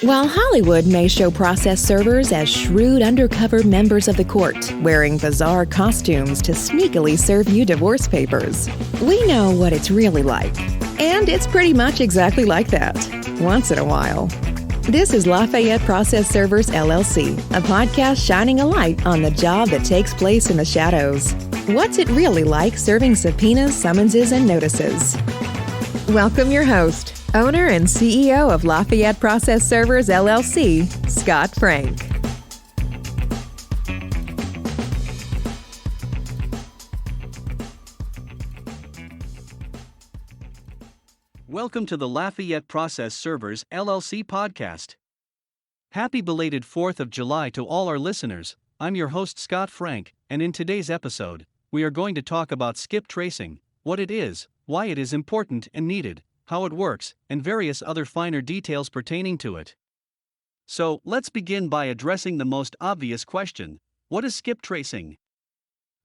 While Hollywood may show process servers as shrewd undercover members of the court, wearing bizarre costumes to sneakily serve you divorce papers, we know what it's really like. And it's pretty much exactly like that, once in a while. This is Lafayette Process Servers LLC, a podcast shining a light on the job that takes place in the shadows. What's it really like serving subpoenas, summonses, and notices? Welcome your host, owner and CEO of Lafayette Process Servers LLC, Scott Frank. Welcome to the Lafayette Process Servers LLC podcast. Happy belated 4th of July to all our listeners. I'm your host Scott Frank, and in today's episode, we are going to talk about skip tracing, what it is, why it is important and needed, how it works, and various other finer details pertaining to it. So, let's begin by addressing the most obvious question: what is skip tracing?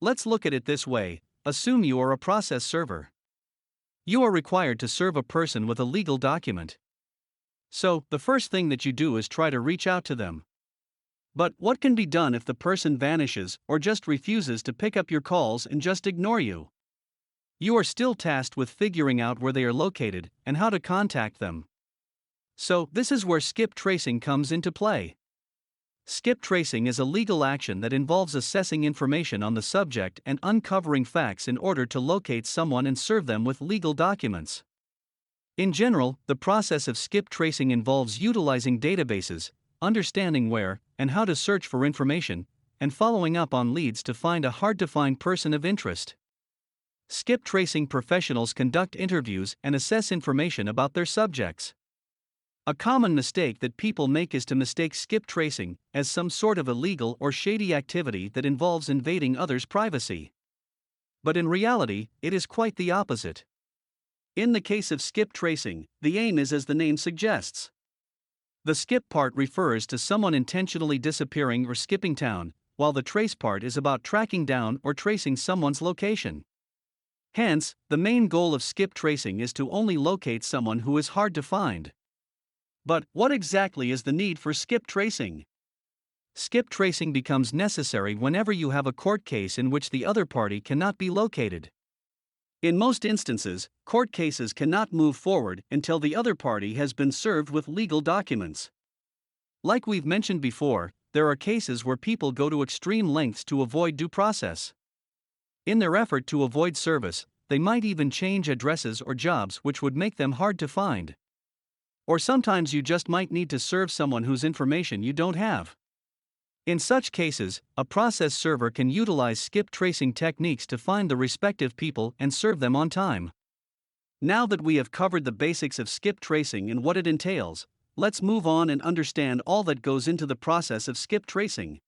Let's look at it this way. Assume you are a process server. You are required to serve a person with a legal document. So, the first thing that you do is try to reach out to them. But what can be done if the person vanishes or just refuses to pick up your calls and just ignore you? You are still tasked with figuring out where they are located and how to contact them. So, this is where skip tracing comes into play. Skip tracing is a legal action that involves assessing information on the subject and uncovering facts in order to locate someone and serve them with legal documents. In general, the process of skip tracing involves utilizing databases, understanding where and how to search for information, and following up on leads to find a hard-to-find person of interest. Skip tracing professionals conduct interviews and assess information about their subjects. A common mistake that people make is to mistake skip tracing as some sort of illegal or shady activity that involves invading others' privacy. But in reality, it is quite the opposite. In the case of skip tracing, the aim is as the name suggests. The skip part refers to someone intentionally disappearing or skipping town, while the trace part is about tracking down or tracing someone's location. Hence, the main goal of skip tracing is to only locate someone who is hard to find. But what exactly is the need for skip tracing? Skip tracing becomes necessary whenever you have a court case in which the other party cannot be located. In most instances, court cases cannot move forward until the other party has been served with legal documents. Like we've mentioned before, there are cases where people go to extreme lengths to avoid due process. In their effort to avoid service, they might even change addresses or jobs which would make them hard to find. Or sometimes you just might need to serve someone whose information you don't have. In such cases, a process server can utilize skip tracing techniques to find the respective people and serve them on time. Now that we have covered the basics of skip tracing and what it entails, let's move on and understand all that goes into the process of skip tracing.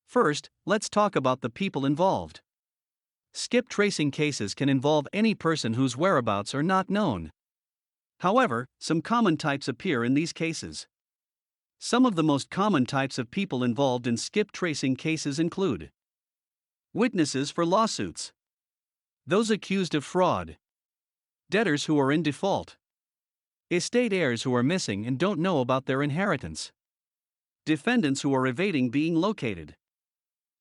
First, let's talk about the people involved. Skip tracing cases can involve any person whose whereabouts are not known. However, some common types appear in these cases. Some of the most common types of people involved in skip tracing cases include witnesses for lawsuits, those accused of fraud, debtors who are in default, estate heirs who are missing and don't know about their inheritance, defendants who are evading being located.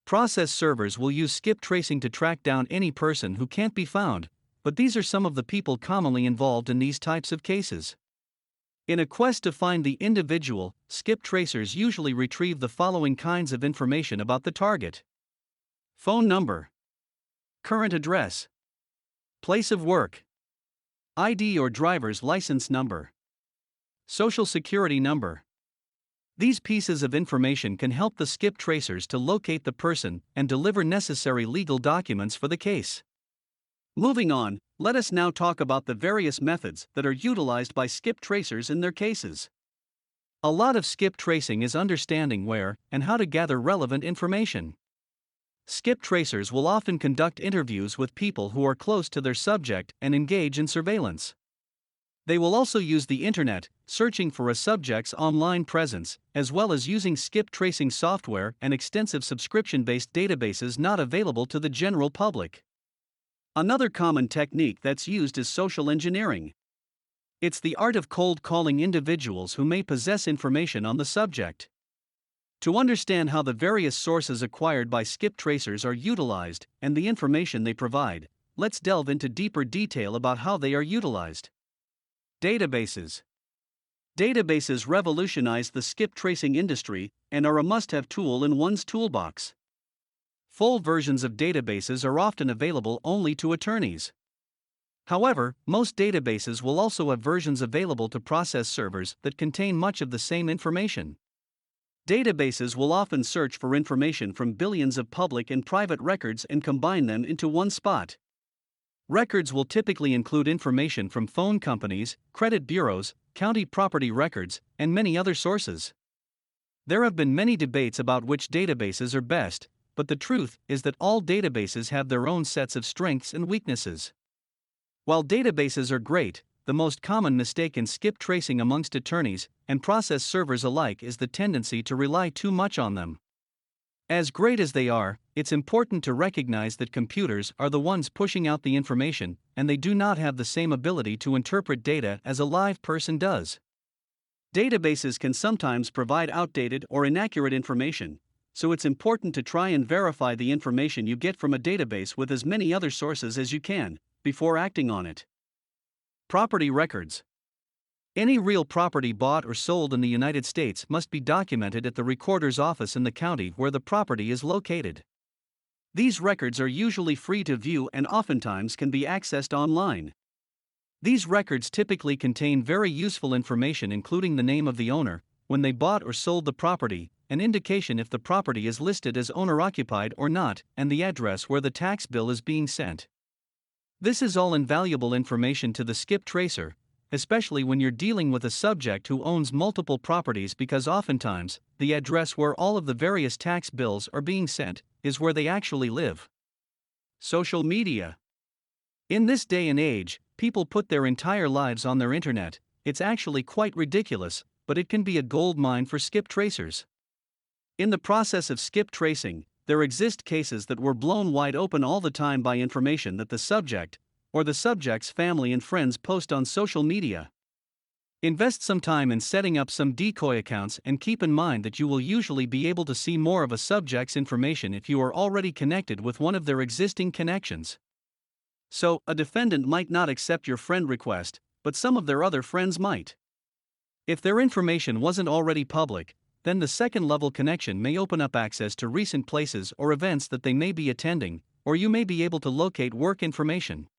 Process servers will use skip tracing to track down any person who can't be found, but these are some of the people commonly involved in these types of cases. In a quest to find the individual, skip tracers usually retrieve the following kinds of information about the target: phone number, current address, place of work, ID or driver's license number, social security number. These pieces of information can help the skip tracers to locate the person and deliver necessary legal documents for the case. Moving on, let us now talk about the various methods that are utilized by skip tracers in their cases. A lot of skip tracing is understanding where and how to gather relevant information. Skip tracers will often conduct interviews with people who are close to their subject and engage in surveillance. They will also use the internet, searching for a subject's online presence, as well as using skip tracing software and extensive subscription-based databases not available to the general public. Another common technique that's used is social engineering. It's the art of cold calling individuals who may possess information on the subject. To understand how the various sources acquired by skip tracers are utilized and the information they provide, let's delve into deeper detail about how they are utilized. Databases. Databases revolutionized the skip tracing industry and are a must-have tool in one's toolbox. Full versions of databases are often available only to attorneys. However, most databases will also have versions available to process servers that contain much of the same information. Databases will often search for information from billions of public and private records and combine them into one spot. Records will typically include information from phone companies, credit bureaus, county property records, and many other sources. There have been many debates about which databases are best, but the truth is that all databases have their own sets of strengths and weaknesses. While databases are great, the most common mistake in skip tracing amongst attorneys and process servers alike is the tendency to rely too much on them. As great as they are, it's important to recognize that computers are the ones pushing out the information, and they do not have the same ability to interpret data as a live person does. Databases can sometimes provide outdated or inaccurate information, so it's important to try and verify the information you get from a database with as many other sources as you can, before acting on it. Property records. Any real property bought or sold in the United States must be documented at the recorder's office in the county where the property is located. These records are usually free to view and oftentimes can be accessed online. These records typically contain very useful information including the name of the owner, when they bought or sold the property, an indication if the property is listed as owner-occupied or not, and the address where the tax bill is being sent. This is all invaluable information to the skip tracer, especially when you're dealing with a subject who owns multiple properties, because oftentimes, the address where all of the various tax bills are being sent is where they actually live. Social media. In this day and age, people put their entire lives on their internet. It's actually quite ridiculous, but it can be a gold mine for skip tracers. In the process of skip tracing, there exist cases that were blown wide open all the time by information that the subject, or the subject's family and friends post on social media. Invest some time in setting up some decoy accounts and keep in mind that you will usually be able to see more of a subject's information if you are already connected with one of their existing connections. So, a defendant might not accept your friend request, but some of their other friends might. If their information wasn't already public, then the second-level connection may open up access to recent places or events that they may be attending, or you may be able to locate work information.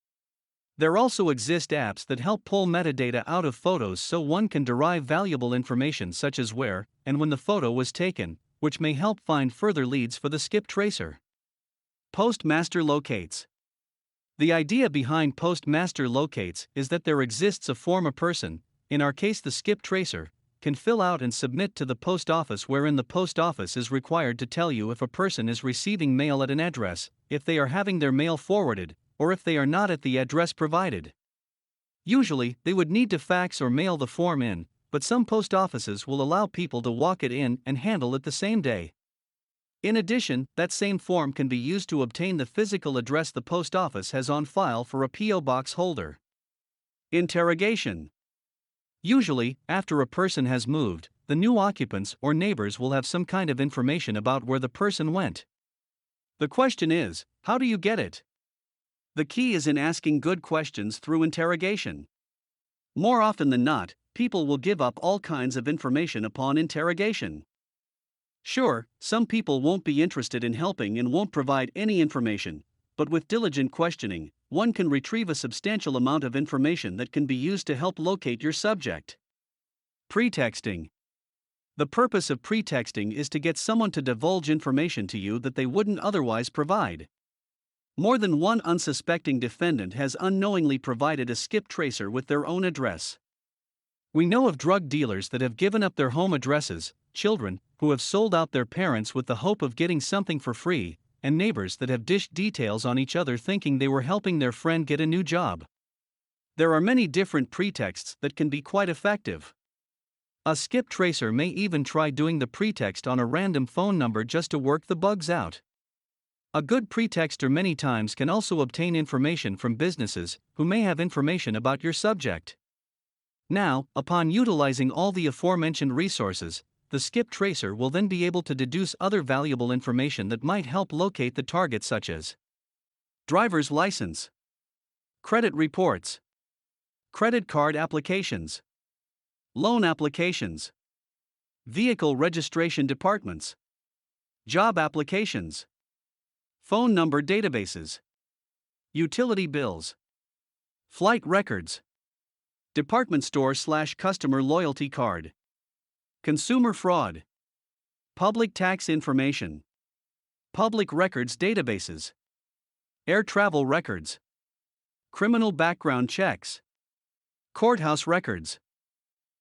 There also exist apps that help pull metadata out of photos so one can derive valuable information such as where and when the photo was taken, which may help find further leads for the skip tracer. Postmaster locates. The idea behind Postmaster locates is that there exists a form a person, in our case the skip tracer, can fill out and submit to the post office, wherein the post office is required to tell you if a person is receiving mail at an address, if they are having their mail forwarded, or if they are not at the address provided. Usually, they would need to fax or mail the form in, but some post offices will allow people to walk it in and handle it the same day. In addition, that same form can be used to obtain the physical address the post office has on file for a P.O. box holder. Interrogation. Usually, after a person has moved, the new occupants or neighbors will have some kind of information about where the person went. The question is, how do you get it? The key is in asking good questions through interrogation. More often than not, people will give up all kinds of information upon interrogation. Sure, some people won't be interested in helping and won't provide any information, but with diligent questioning, one can retrieve a substantial amount of information that can be used to help locate your subject. Pretexting. The purpose of pretexting is to get someone to divulge information to you that they wouldn't otherwise provide. More than one unsuspecting defendant has unknowingly provided a skip tracer with their own address. We know of drug dealers that have given up their home addresses, children who have sold out their parents with the hope of getting something for free, and neighbors that have dished details on each other thinking they were helping their friend get a new job. There are many different pretexts that can be quite effective. A skip tracer may even try doing the pretext on a random phone number just to work the bugs out. A good pretexter many times can also obtain information from businesses who may have information about your subject. Now, upon utilizing all the aforementioned resources, the skip tracer will then be able to deduce other valuable information that might help locate the target, such as driver's license, credit reports, credit card applications, loan applications, vehicle registration departments, job applications, phone number databases, utility bills, flight records, department store/customer loyalty card, consumer fraud, public tax information, public records databases, air travel records, criminal background checks, courthouse records.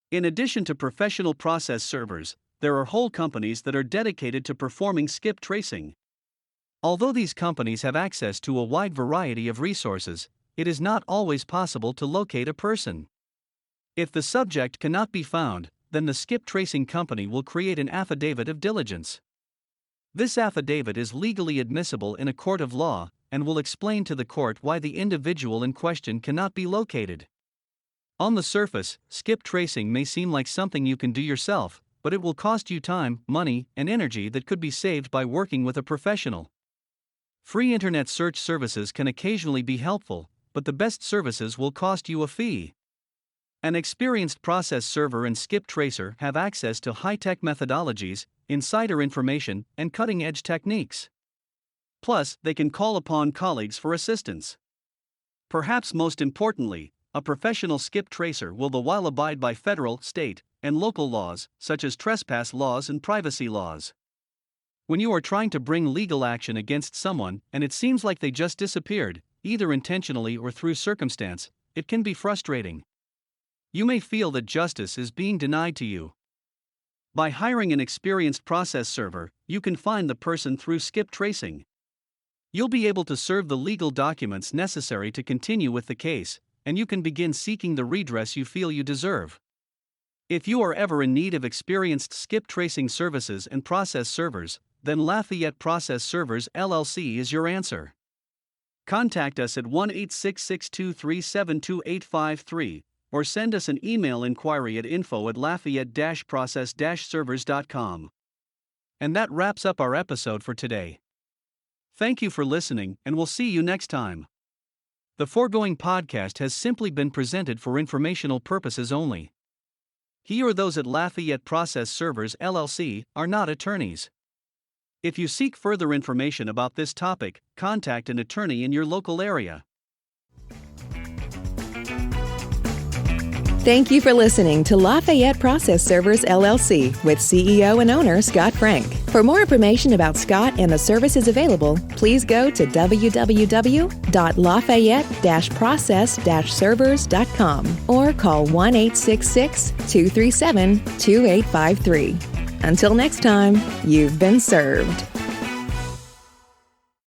In addition to professional process servers, there are whole companies that are dedicated to performing skip tracing. Although these companies have access to a wide variety of resources, it is not always possible to locate a person. If the subject cannot be found, then the skip tracing company will create an affidavit of diligence. This affidavit is legally admissible in a court of law and will explain to the court why the individual in question cannot be located. On the surface, skip tracing may seem like something you can do yourself, but it will cost you time, money, and energy that could be saved by working with a professional. Free internet search services can occasionally be helpful, but the best services will cost you a fee. An experienced process server and skip tracer have access to high-tech methodologies, insider information, and cutting-edge techniques. Plus, they can call upon colleagues for assistance. Perhaps most importantly, a professional skip tracer will the while abide by federal, state, and local laws, such as trespass laws and privacy laws. When you are trying to bring legal action against someone and it seems like they just disappeared, either intentionally or through circumstance, it can be frustrating. You may feel that justice is being denied to you. By hiring an experienced process server, you can find the person through skip tracing. You'll be able to serve the legal documents necessary to continue with the case, and you can begin seeking the redress you feel you deserve. If you are ever in need of experienced skip tracing services and process servers, then Lafayette Process Servers LLC is your answer. Contact us at 1-866-237-2853 or send us an email inquiry at info@lafayette-process-servers.com. And that wraps up our episode for today. Thank you for listening, and we'll see you next time. The foregoing podcast has simply been presented for informational purposes only. He or those at Lafayette Process Servers LLC are not attorneys. If you seek further information about this topic, contact an attorney in your local area. Thank you for listening to Lafayette Process Servers LLC with CEO and owner Scott Frank. For more information about Scott and the services available, please go to www.lafayette-process-servers.com or call 1-866-237-2853. Until next time, you've been served.